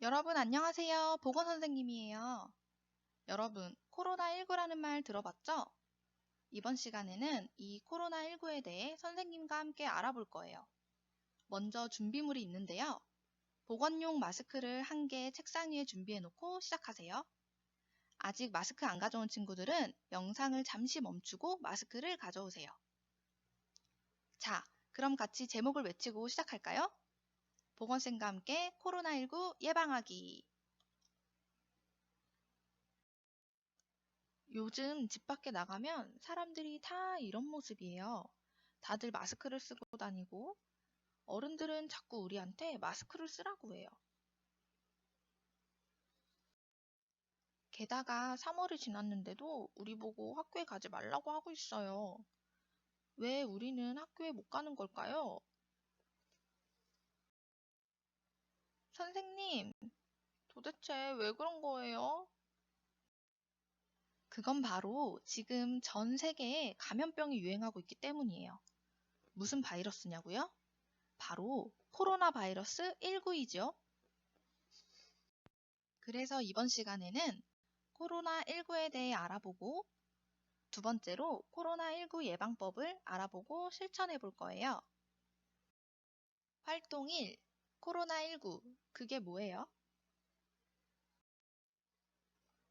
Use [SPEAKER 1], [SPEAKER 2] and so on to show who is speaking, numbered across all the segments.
[SPEAKER 1] 여러분 안녕하세요. 보건선생님이에요. 여러분, 코로나19라는 말 들어봤죠? 이번 시간에는 이 코로나19에 대해 선생님과 함께 알아볼 거예요. 먼저 준비물이 있는데요. 보건용 마스크를 한 개 책상 위에 준비해 놓고 시작하세요. 아직 마스크 안 가져온 친구들은 영상을 잠시 멈추고 마스크를 가져오세요. 자, 그럼 같이 제목을 외치고 시작할까요? 보건쌤과 함께 코로나19 예방하기. 요즘 집 밖에 나가면 사람들이 다 이런 모습이에요. 다들 마스크를 쓰고 다니고 어른들은 자꾸 우리한테 마스크를 쓰라고 해요. 게다가 3월이 지났는데도 우리 보고 학교에 가지 말라고 하고 있어요. 왜 우리는 학교에 못 가는 걸까요? 선생님, 도대체 왜 그런 거예요? 그건 바로 지금 전 세계에 감염병이 유행하고 있기 때문이에요. 무슨 바이러스냐고요? 바로 코로나 바이러스 19이죠. 그래서 이번 시간에는 코로나19에 대해 알아보고 두 번째로 코로나19 예방법을 알아보고 실천해 볼 거예요. 활동 1. 코로나19. 그게 뭐예요?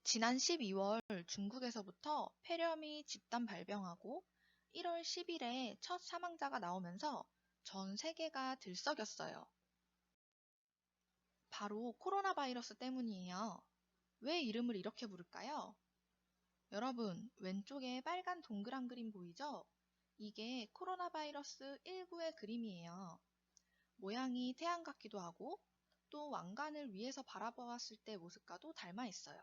[SPEAKER 1] 지난 12월 중국에서부터 폐렴이 집단 발병하고 1월 10일에 첫 사망자가 나오면서 전 세계가 들썩였어요. 바로 코로나 바이러스 때문이에요. 왜 이름을 이렇게 부를까요? 여러분, 왼쪽에 빨간 동그란 그림 보이죠? 이게 코로나 바이러스 19의 그림이에요. 모양이 태양 같기도 하고 또 왕관을 위에서 바라보았을 때 모습과도 닮아 있어요.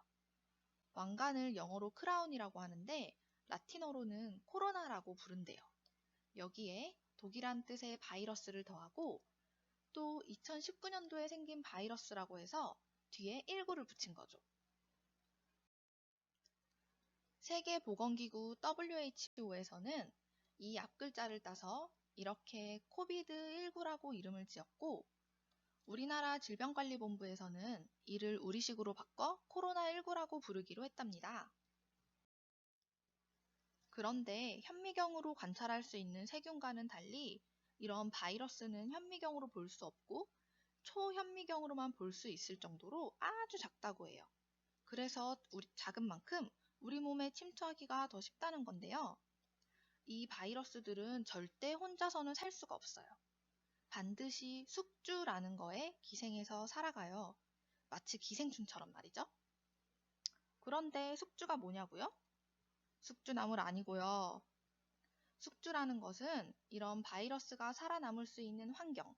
[SPEAKER 1] 왕관을 영어로 크라운이라고 하는데 라틴어로는 코로나라고 부른대요. 여기에 독이란 뜻의 바이러스를 더하고 또 2019년도에 생긴 바이러스라고 해서 뒤에 19를 붙인 거죠. 세계보건기구 WHO에서는 이 앞글자를 따서 이렇게 코비드19라고 이름을 지었고 우리나라 질병관리본부에서는 이를 우리식으로 바꿔 코로나19라고 부르기로 했답니다. 그런데 현미경으로 관찰할 수 있는 세균과는 달리 이런 바이러스는 현미경으로 볼 수 없고 초현미경으로만 볼 수 있을 정도로 아주 작다고 해요. 그래서 작은 만큼 우리 몸에 침투하기가 더 쉽다는 건데요. 이 바이러스들은 절대 혼자서는 살 수가 없어요. 반드시 숙주라는 거에 기생해서 살아가요. 마치 기생충처럼 말이죠. 그런데 숙주가 뭐냐고요? 숙주나물 아니고요. 숙주라는 것은 이런 바이러스가 살아남을 수 있는 환경,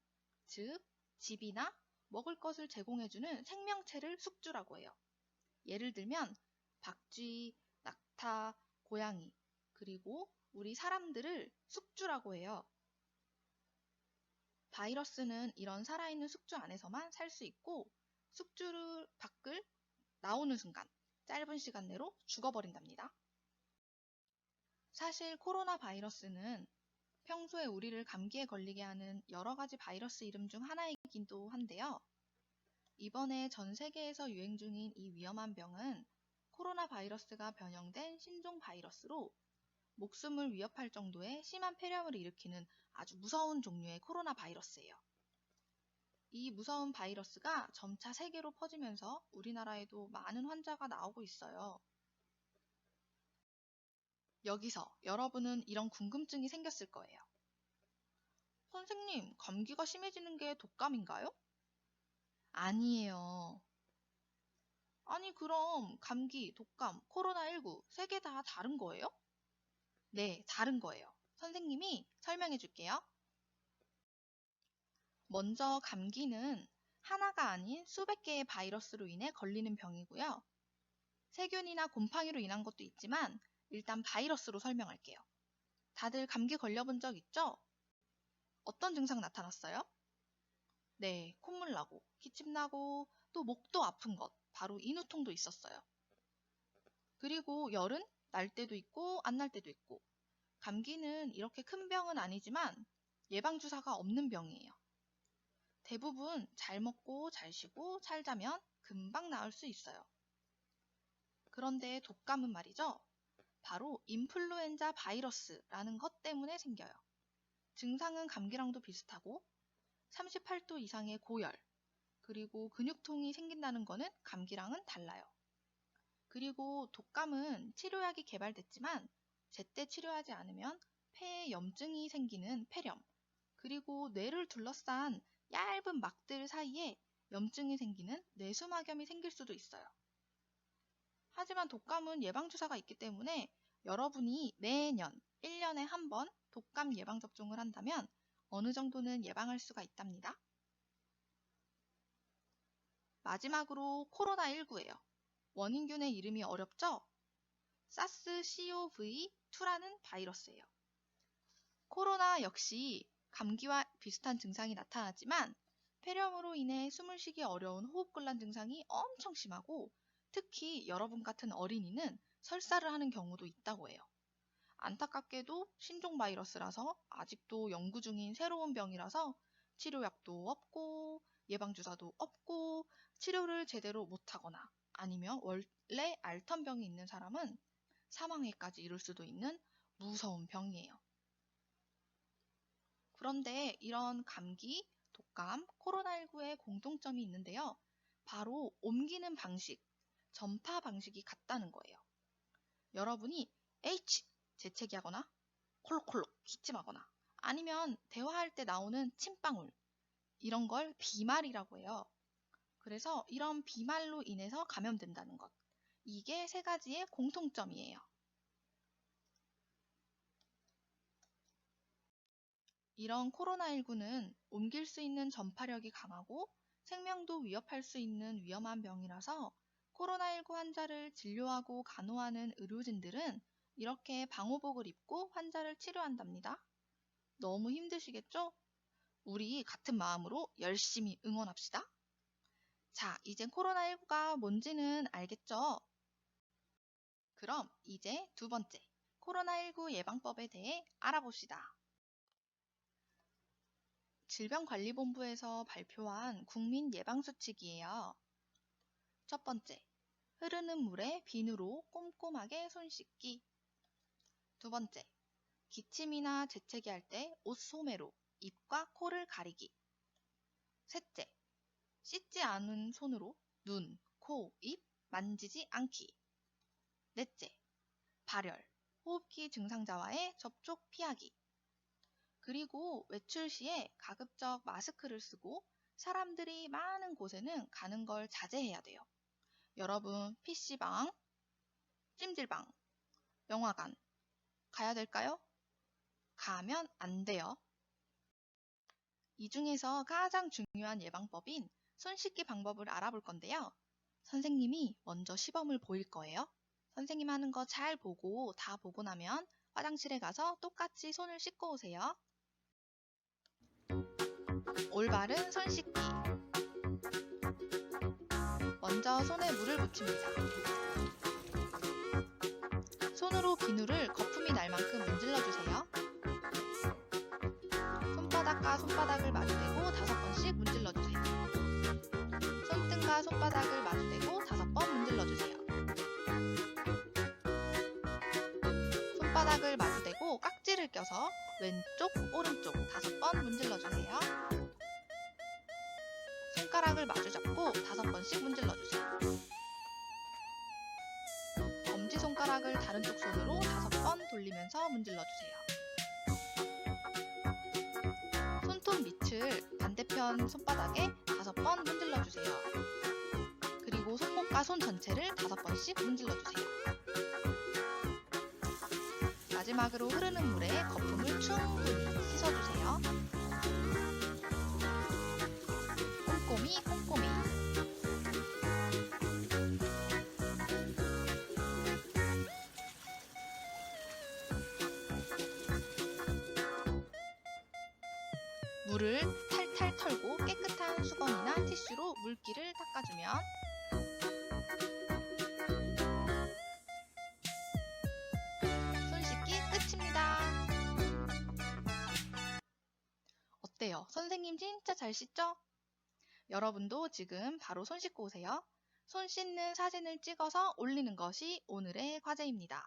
[SPEAKER 1] 즉 집이나 먹을 것을 제공해주는 생명체를 숙주라고 해요. 예를 들면 박쥐, 낙타, 고양이, 그리고 우리 사람들을 숙주라고 해요. 바이러스는 이런 살아있는 숙주 안에서만 살 수 있고 숙주를 밖을 나오는 순간 짧은 시간 내로 죽어버린답니다. 사실 코로나 바이러스는 평소에 우리를 감기에 걸리게 하는 여러 가지 바이러스 이름 중 하나이기도 한데요. 이번에 전 세계에서 유행 중인 이 위험한 병은 코로나 바이러스가 변형된 신종 바이러스로 목숨을 위협할 정도의 심한 폐렴을 일으키는 아주 무서운 종류의 코로나 바이러스예요. 이 무서운 바이러스가 점차 세계로 퍼지면서 우리나라에도 많은 환자가 나오고 있어요. 여기서 여러분은 이런 궁금증이 생겼을 거예요. 선생님, 감기가 심해지는 게 독감인가요? 아니에요. 아니, 그럼 감기, 독감, 코로나19 세 개 다 다른 거예요? 네, 다른 거예요. 선생님이 설명해 줄게요. 먼저 감기는 하나가 아닌 수백 개의 바이러스로 인해 걸리는 병이고요. 세균이나 곰팡이로 인한 것도 있지만 일단 바이러스로 설명할게요. 다들 감기 걸려본 적 있죠? 어떤 증상 나타났어요? 네, 콧물 나고, 기침 나고, 또 목도 아픈 것, 바로 인후통도 있었어요. 그리고 열은 날 때도 있고 안 날 때도 있고, 감기는 이렇게 큰 병은 아니지만 예방주사가 없는 병이에요. 대부분 잘 먹고 잘 쉬고 잘 자면 금방 나을 수 있어요. 그런데 독감은 말이죠. 바로 인플루엔자 바이러스라는 것 때문에 생겨요. 증상은 감기랑도 비슷하고 38도 이상의 고열, 그리고 근육통이 생긴다는 거는 감기랑은 달라요. 그리고 독감은 치료약이 개발됐지만 제때 치료하지 않으면 폐에 염증이 생기는 폐렴, 그리고 뇌를 둘러싼 얇은 막들 사이에 염증이 생기는 뇌수막염이 생길 수도 있어요. 하지만 독감은 예방주사가 있기 때문에 여러분이 매년 1년에 한 번 독감 예방접종을 한다면 어느 정도는 예방할 수가 있답니다. 마지막으로 코로나19예요. 원인균의 이름이 어렵죠? SARS-CoV-2라는 바이러스예요. 코로나 역시 감기와 비슷한 증상이 나타나지만 폐렴으로 인해 숨을 쉬기 어려운 호흡곤란 증상이 엄청 심하고 특히 여러분 같은 어린이는 설사를 하는 경우도 있다고 해요. 안타깝게도 신종 바이러스라서 아직도 연구 중인 새로운 병이라서 치료약도 없고 예방주사도 없고 치료를 제대로 못하거나 아니면 원래 앓던 병이 있는 사람은 사망에까지 이를 수도 있는 무서운 병이에요. 그런데 이런 감기, 독감, 코로나19의 공통점이 있는데요. 바로 옮기는 방식, 전파 방식이 같다는 거예요. 여러분이 H 재채기하거나 콜록콜록 기침하거나 아니면 대화할 때 나오는 침방울 이런 걸 비말이라고 해요. 그래서 이런 비말로 인해서 감염된다는 것. 이게 세 가지의 공통점이에요. 이런 코로나19는 옮길 수 있는 전파력이 강하고 생명도 위협할 수 있는 위험한 병이라서 코로나19 환자를 진료하고 간호하는 의료진들은 이렇게 방호복을 입고 환자를 치료한답니다. 너무 힘드시겠죠? 우리 같은 마음으로 열심히 응원합시다. 자, 이젠 코로나19가 뭔지는 알겠죠? 그럼 이제 두 번째, 코로나19 예방법에 대해 알아봅시다. 질병관리본부에서 발표한 국민 예방수칙이에요. 첫 번째, 흐르는 물에 비누로 꼼꼼하게 손 씻기. 두 번째, 기침이나 재채기 할 때 옷 소매로 입과 코를 가리기. 셋째, 씻지 않은 손으로 눈, 코, 입 만지지 않기. 넷째, 발열, 호흡기 증상자와의 접촉 피하기. 그리고 외출 시에 가급적 마스크를 쓰고 사람들이 많은 곳에는 가는 걸 자제해야 돼요. 여러분, PC방, 찜질방, 영화관 가야 될까요? 가면 안 돼요. 이 중에서 가장 중요한 예방법인 손 씻기 방법을 알아볼 건데요. 선생님이 먼저 시범을 보일 거예요. 선생님 하는 거 잘 보고 다 보고 나면 화장실에 가서 똑같이 손을 씻고 오세요. 올바른 손 씻기. 먼저 손에 물을 묻힙니다. 손으로 비누를 거품이 날 만큼 문질러주세요. 손바닥과 손바닥을 마주대고 5번씩 문질러주세요. 손등과 손바닥을 마주대고 5번 문질러주세요. 손바닥을 마주대고 깍지를 껴서 왼쪽, 오른쪽 5번 문질러주세요. 손가락을 마주잡고 5번씩 문질러주세요. 엄지손가락을 다른 쪽 손으로 5번 돌리면서 문질러주세요. 손톱 밑을 반대편 손바닥에 5번 문질러주세요. 그리고 손목과 손 전체를 5번씩 문질러주세요. 마지막으로 흐르는 물에 거품을 충분히 씻어주세요. 꼼꼼히 꼼꼼히. 물을 탈탈 털고 깨끗한 수건이나 티슈로 물기를 닦아주면 손 씻기 끝입니다. 어때요? 선생님 진짜 잘 씻죠? 여러분도 지금 바로 손 씻고 오세요. 손 씻는 사진을 찍어서 올리는 것이 오늘의 과제입니다.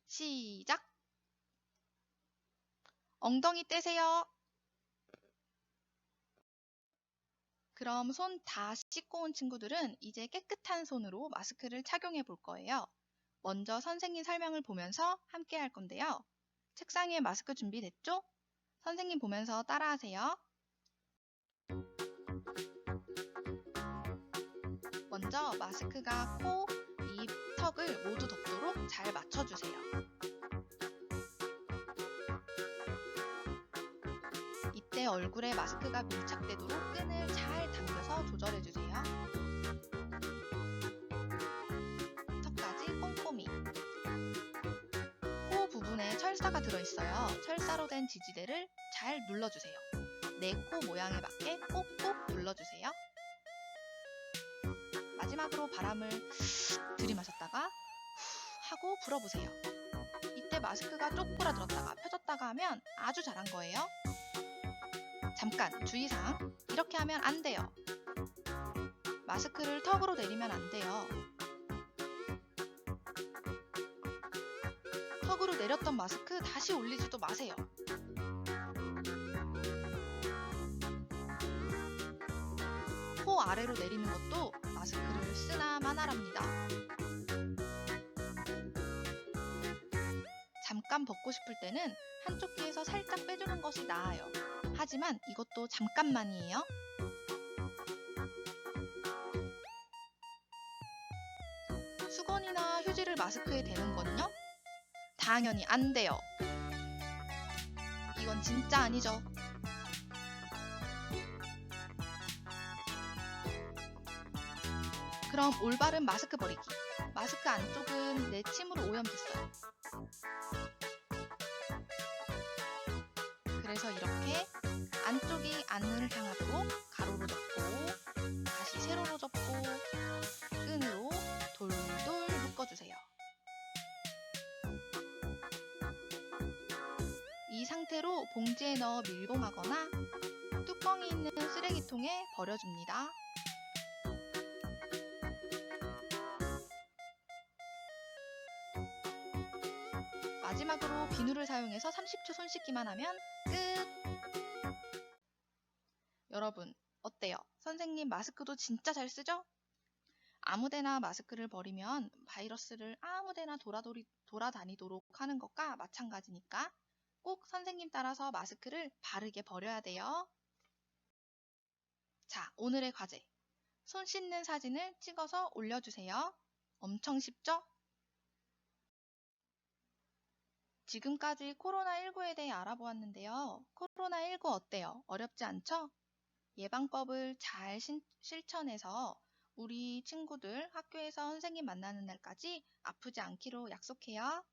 [SPEAKER 1] 시작! 엉덩이 떼세요. 그럼 손 다 씻고 온 친구들은 이제 깨끗한 손으로 마스크를 착용해 볼 거예요. 먼저 선생님 설명을 보면서 함께 할 건데요. 책상에 마스크 준비됐죠? 선생님 보면서 따라하세요. 먼저 마스크가 코, 입, 턱을 모두 덮도록 잘 맞춰주세요. 이때 얼굴에 마스크가 밀착되도록 끈을 잘 당겨서 조절해주세요. 턱까지 꼼꼼히. 코 부분에 철사가 들어있어요. 철사로 된 지지대를 잘 눌러주세요. 내 코 모양에 맞게 꼭꼭 눌러주세요. 마지막으로 바람을 들이마셨다가 하고 불어보세요. 이때 마스크가 쪼그라들었다가 펴졌다가 하면 아주 잘한 거예요. 잠깐 주의사항, 이렇게 하면 안 돼요. 마스크를 턱으로 내리면 안 돼요. 턱으로 내렸던 마스크 다시 올리지도 마세요. 코 아래로 내리는 것도 마스크를 쓰나 마나랍니다. 잠깐 벗고 싶을 때는 한쪽 귀에서 살짝 빼주는 것이 나아요. 하지만 이것도 잠깐만이에요. 수건이나 휴지를 마스크에 대는 건요? 당연히 안 돼요. 이건 진짜 아니죠. 그럼 올바른 마스크 버리기. 마스크 안쪽은 내 침으로 오염됐어요. 그래서 이렇게 안쪽이 안을 향하도록 가로로 접고 다시 세로로 접고 끈으로 돌돌 묶어주세요. 이 상태로 봉지에 넣어 밀봉하거나 뚜껑이 있는 쓰레기통에 버려줍니다. 마지막으로 비누를 사용해서 30초 손 씻기만 하면 끝! 여러분, 어때요? 선생님 마스크도 진짜 잘 쓰죠? 아무데나 마스크를 버리면 바이러스를 아무데나 돌아다니도록 하는 것과 마찬가지니까 꼭 선생님 따라서 마스크를 바르게 버려야 돼요. 자, 오늘의 과제. 손 씻는 사진을 찍어서 올려주세요. 엄청 쉽죠? 지금까지 코로나19에 대해 알아보았는데요. 코로나19 어때요? 어렵지 않죠? 예방법을 잘 실천해서 우리 친구들 학교에서 선생님 만나는 날까지 아프지 않기로 약속해요.